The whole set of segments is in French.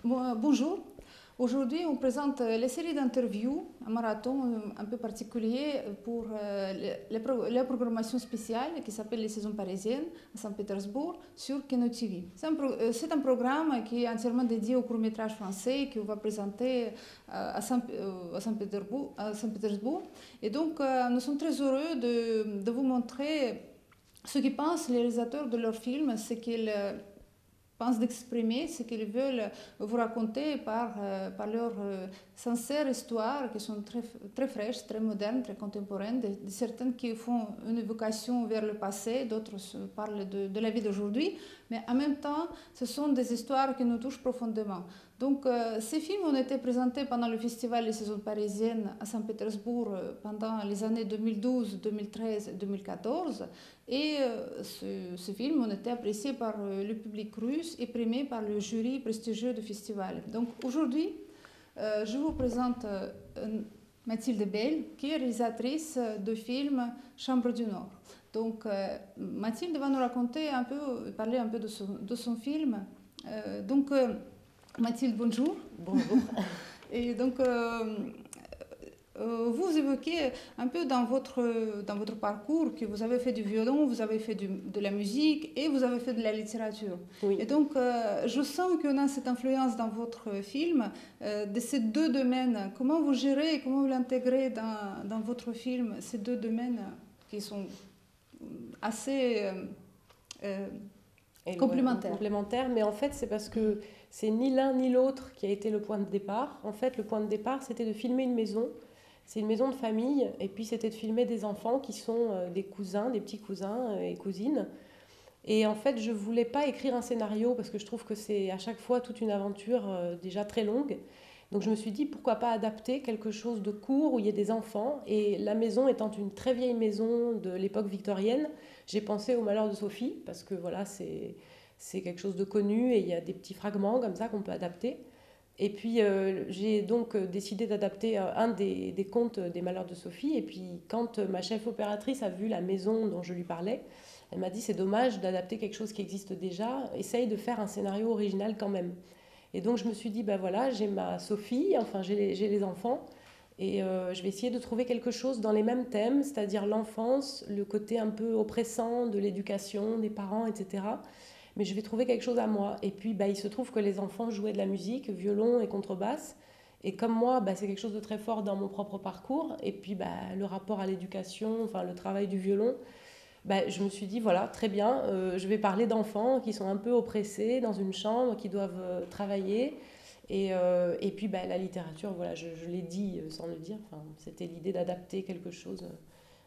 Bonjour. Aujourd'hui, on présente les séries d'interviews, un marathon un peu particulier pour la programmation spéciale qui s'appelle les saisons parisiennes à Saint-Pétersbourg sur Kino TV. C'est un programme qui est entièrement dédié au court-métrage français qu'on va présenter à Saint-Pétersbourg. Et donc, nous sommes très heureux de vous montrer ce qu'ils pensent les réalisateurs de leurs films, ce qu'ils pensent d'exprimer ce qu'ils veulent vous raconter par leurs sincères histoires qui sont très fraîches, très modernes, très contemporaines, certaines qui font une évocation vers le passé, d'autres parlent de la vie d'aujourd'hui, mais en même temps, ce sont des histoires qui nous touchent profondément. Donc, ces films ont été présentés pendant le festival Les Saisons Parisiennes à Saint-Pétersbourg pendant les années 2012, 2013 et 2014. Et ces films ont été appréciés par le public russe et primés par le jury prestigieux du festival. Donc aujourd'hui, je vous présente Mathilde Bell, qui est réalisatrice de film Chambre du Nord. Donc Mathilde va nous raconter un peu, parler un peu de son film. Mathilde, bonjour. Bonjour. Et donc, vous évoquez un peu dans votre parcours que vous avez fait du violon, vous avez fait de la musique et vous avez fait de la littérature. Oui. Et donc, je sens qu'on a cette influence dans votre film de ces deux domaines. Comment vous gérez, comment vous l'intégrez dans votre film, ces deux domaines qui sont assez complémentaires. Complémentaires, mais en fait, c'est parce que c'est ni l'un ni l'autre qui a été le point de départ. En fait, le point de départ, c'était de filmer une maison. C'est une maison de famille, et puis c'était de filmer des enfants qui sont des cousins, des petits cousins et cousines. Et en fait, je voulais pas écrire un scénario parce que je trouve que c'est à chaque fois toute une aventure déjà très longue. Donc je me suis dit pourquoi pas adapter quelque chose de court où il y ait des enfants. Et la maison étant une très vieille maison de l'époque victorienne, j'ai pensé au Malheur de Sophie parce que voilà, c'est quelque chose de connu et il y a des petits fragments comme ça qu'on peut adapter. Et puis j'ai donc décidé d'adapter un des contes des Malheurs de Sophie. Et puis quand ma chef opératrice a vu la maison dont je lui parlais, elle m'a dit c'est dommage d'adapter quelque chose qui existe déjà, essaye de faire un scénario original quand même. Et donc je me suis dit ben voilà, j'ai ma Sophie, enfin j'ai les enfants, et je vais essayer de trouver quelque chose dans les mêmes thèmes, c'est-à-dire l'enfance, le côté un peu oppressant de l'éducation, des parents, etc. Mais je vais trouver quelque chose à moi. Et puis, bah, il se trouve que les enfants jouaient de la musique, violon et contrebasse. Et comme moi, bah, c'est quelque chose de très fort dans mon propre parcours. Et puis, bah, le rapport à l'éducation, enfin, le travail du violon, bah, je me suis dit, voilà, très bien, je vais parler d'enfants qui sont un peu oppressés dans une chambre, qui doivent travailler. Et puis, bah, la littérature, voilà, je l'ai dit sans le dire. Enfin, c'était l'idée d'adapter quelque chose.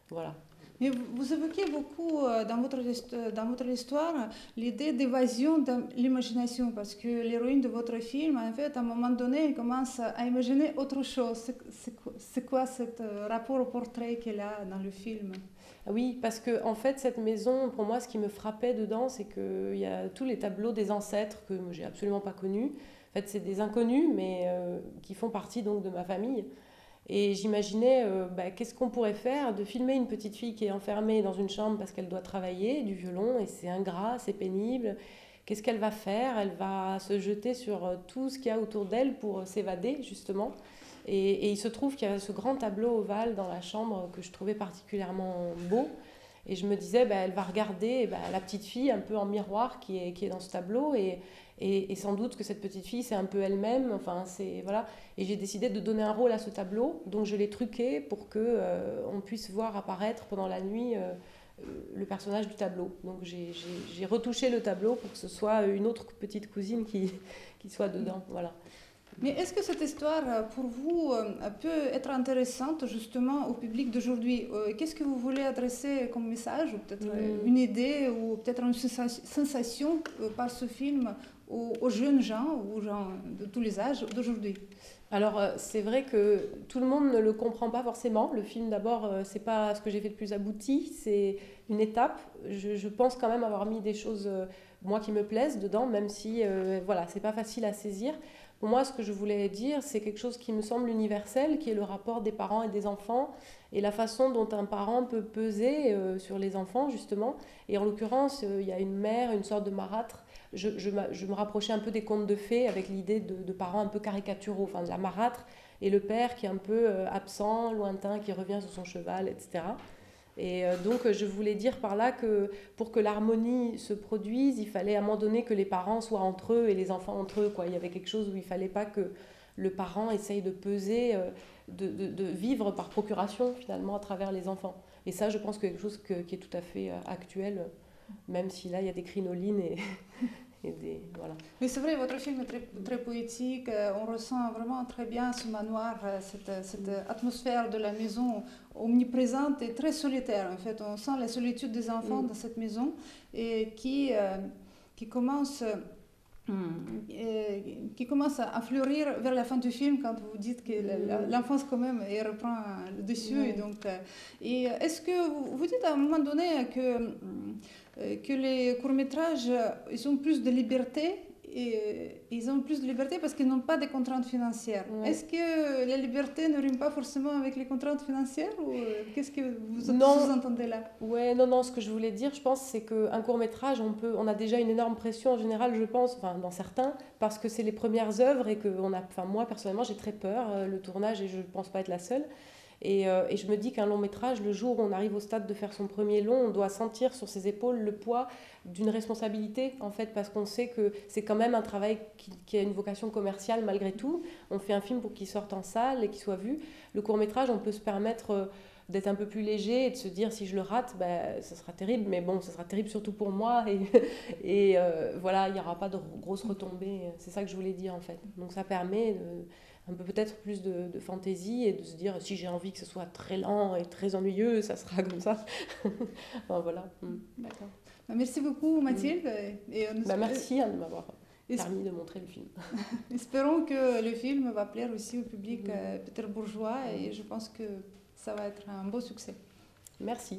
Voilà. Mais vous évoquez beaucoup dans votre histoire l'idée d'évasion de l'imagination, parce que l'héroïne de votre film, en fait, à un moment donné, elle commence à imaginer autre chose. C'est quoi ce rapport au portrait qu'elle a dans le film? Oui, parce que en fait, cette maison, pour moi, ce qui me frappait dedans, c'est qu'il y a tous les tableaux des ancêtres que j'ai absolument pas connus. En fait, c'est des inconnus, mais qui font partie donc de ma famille. Et j'imaginais, bah, qu'est-ce qu'on pourrait faire de filmer une petite fille qui est enfermée dans une chambre parce qu'elle doit travailler du violon et c'est ingrat, c'est pénible. Qu'est-ce qu'elle va faire? Elle va se jeter sur tout ce qu'il y a autour d'elle pour s'évader, justement. Et il se trouve qu'il y avait ce grand tableau ovale dans la chambre que je trouvais particulièrement beau. Et je me disais, bah, elle va regarder bah, la petite fille un peu en miroir qui est dans ce tableau. Et sans doute que cette petite fille, c'est un peu elle-même. Enfin, c'est, voilà. Et j'ai décidé de donner un rôle à ce tableau. Donc je l'ai truqué pour que on puisse voir apparaître pendant la nuit le personnage du tableau. Donc j'ai retouché le tableau pour que ce soit une autre petite cousine qui soit dedans. Voilà. Mais est-ce que cette histoire, pour vous, peut être intéressante justement au public d'aujourd'hui? Qu'est-ce que vous voulez adresser comme message, ou peut-être une idée, ou peut-être une sensation par ce film aux jeunes gens, aux gens de tous les âges d'aujourd'hui? Alors, c'est vrai que tout le monde ne le comprend pas forcément. Le film, d'abord, c'est pas ce que j'ai fait de plus abouti, c'est une étape. Je pense quand même avoir mis des choses, moi, qui me plaisent dedans, même si, voilà, c'est pas facile à saisir. Pour moi, ce que je voulais dire, c'est quelque chose qui me semble universel, qui est le rapport des parents et des enfants, et la façon dont un parent peut peser sur les enfants, justement. Et en l'occurrence, il y a une mère, une sorte de marâtre, je me rapprochais un peu des contes de fées avec l'idée de parents un peu caricaturaux, enfin de la marâtre et le père qui est un peu absent, lointain, qui revient sur son cheval, etc. Et donc je voulais dire par là que pour que l'harmonie se produise, il fallait à un moment donné que les parents soient entre eux et les enfants entre eux, quoi. Il y avait quelque chose où il ne fallait pas que le parent essaye de peser, de vivre par procuration finalement à travers les enfants. Et ça, je pense que c'est quelque chose qui est tout à fait actuel, même si là il y a des crinolines et des... Voilà. Mais c'est vrai, votre film est très, très poétique. On ressent vraiment très bien ce manoir, cette atmosphère de la maison omniprésente et très solitaire. En fait, on sent la solitude des enfants dans cette maison et qui commence... qui commence à fleurir vers la fin du film quand vous dites que l'enfance quand même elle reprend le dessus. Et donc, et est-ce que vous dites à un moment donné que les courts-métrages ils ont plus de liberté et ils ont plus de liberté parce qu'ils n'ont pas de contraintes financières. Ouais. Est-ce que la liberté ne rime pas forcément avec les contraintes financières ou qu'est-ce que vous entendez là? Ouais, non, ce que je voulais dire, je pense, c'est qu'un court-métrage, on a déjà une énorme pression en général, je pense, enfin dans certains, parce que c'est les premières œuvres et que moi personnellement j'ai très peur, le tournage, et je ne pense pas être la seule. Et je me dis qu'un long métrage, le jour où on arrive au stade de faire son premier long, on doit sentir sur ses épaules le poids d'une responsabilité, en fait, parce qu'on sait que c'est quand même un travail qui a une vocation commerciale malgré tout. On fait un film pour qu'il sorte en salle et qu'il soit vu. Le court-métrage, on peut se permettre d'être un peu plus léger et de se dire si je le rate, ça sera terrible, mais bon, ça sera terrible surtout pour moi. Et voilà, il n'y aura pas de grosses retombées. C'est ça que je voulais dire, en fait. Donc ça permet un peu peut-être plus de fantaisie et de se dire si j'ai envie que ce soit très lent et très ennuyeux, ça sera comme ça. Enfin, voilà. D'accord. Merci beaucoup Mathilde. Et merci de m'avoir permis de montrer le film. Espérons que le film va plaire aussi au public pétersbourgeois et je pense que ça va être un beau succès. Merci.